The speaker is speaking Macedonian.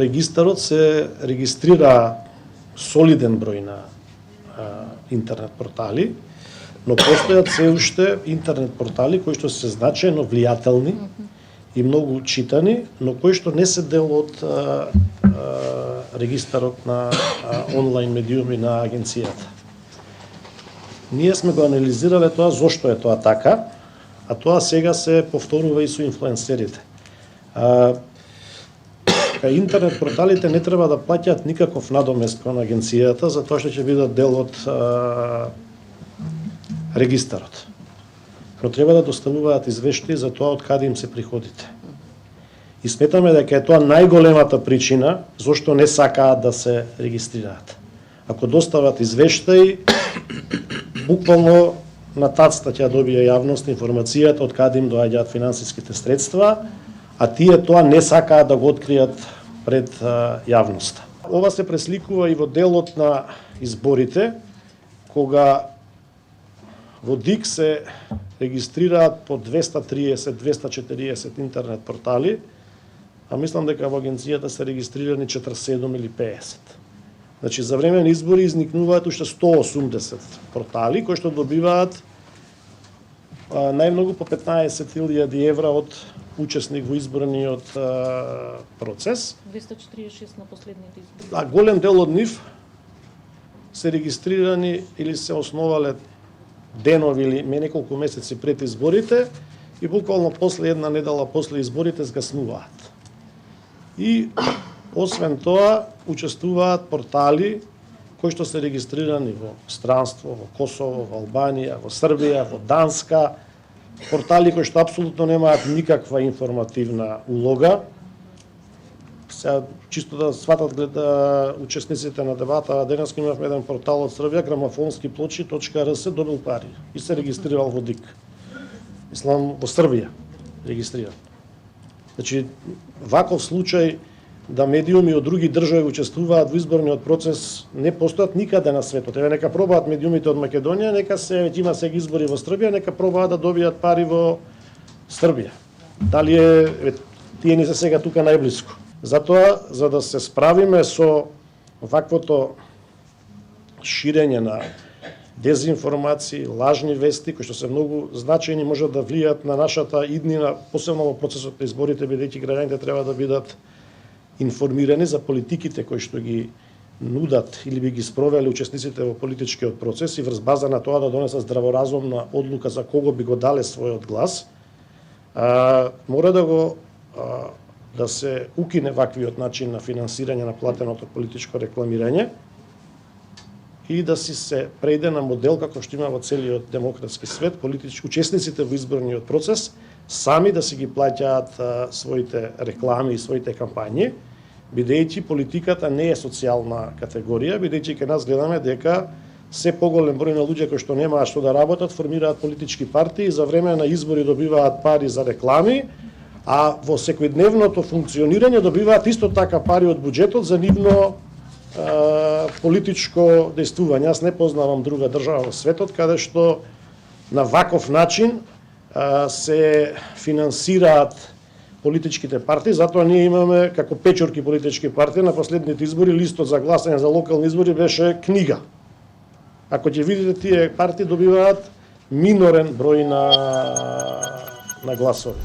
регистарот се регистрира солиден број на интернет портали, но постојат се уште интернет портали кои што се значајно влијателни и многу читани, но кои што не се дел од регистарот на онлайн медиуми на агенцијата. Ние сме го анализирале тоа зошто е тоа така, а тоа сега се повторува и со инфлуенсерите. Кај интернет порталите не треба да плаќаат никаков надомест кон агенцијата, затоа што ќе бидат дел од регистарот. Но треба да доставуваат извештаи за тоа од каде им се приходите. И сметаме дека е тоа најголемата причина зошто не сакаат да се регистрираат. Ако достават извештаи, буквално на тацта ќе добие јавност информацијата од каде им доаѓаат финансиските средства, а тие тоа не сакаат да го откријат пред јавноста. Ова се пресликува и во делот на изборите, кога во ДИК се регистрираат по 230-240 интернет портали, а мислам дека во агенцијата се регистрирани 47 или 50. Значи, за време на избори изникнуваат уште 180 портали, кои што добиваат најмногу по 15.000 евра од учесник во изборниот процес. 246 на последните избори. А голем дел од нив се регистрирани или се основале денови или неколку месеци пред изборите и буквално после една недела после изборите згаснуваат. И освен тоа учествуваат портали кои што се регистрирани во странство, во Косово, во Албанија, во Србија, во Данска, портали кои што апсолутно немаат никаква информативна улога. Сега, чисто да сватат учесниците на дебата, денес имавме еден портал од Србија, grammofonskiplочи.rs, добил пари и се регистрирал во ДИК. Мислам, во Србија регистриран. Значи, ваков случај да медиуми од други држави учествуваат во изборниот процес не постојат никаде на светот. Еве нека пробаат медиумите од Македонија, нека се има сега избори во Србија, нека пробаат да добијат пари во Србија. Дали тие ни се сега тука најблиску. Затоа, за да се справиме со ваквото ширење на дезинформации, лажни вести, кои што се многу значајни, можат да влијат на нашата иднина, посебно во процесот на изборите, бидејќи граѓаните треба да бидат информирани за политиките кои што ги нудат или би ги спровели учесниците во политичкиот процес и врз база на тоа да донесат здраворазумна одлука за кого би го дале својот глас. Мора да се укине ваквиот начин на финансирање на платеното политичко рекламирање и да се прејде на модел како што има во целиот демократски свет, учесниците во изборниот процес сами да си ги плаќаат своите реклами и своите кампањи, бидејќи политиката не е социјална категорија, бидејќи кај нас гледаме дека се поголем број на луѓе кои што немаат што да работат, формираат политички партии и за време на избори добиваат пари за реклами, а во секојдневното функционирање добиваат исто така пари од буџетот за нивно политичко дејствување. Јас не познавам друга држава во светот каде што на ваков начин се финансираат политичките партии, затоа ние имаме како печорки политички партии на последните избори, листот за гласање за локални избори беше книга. Ако ќе видите, тие партии добиваат минорен број на гласови.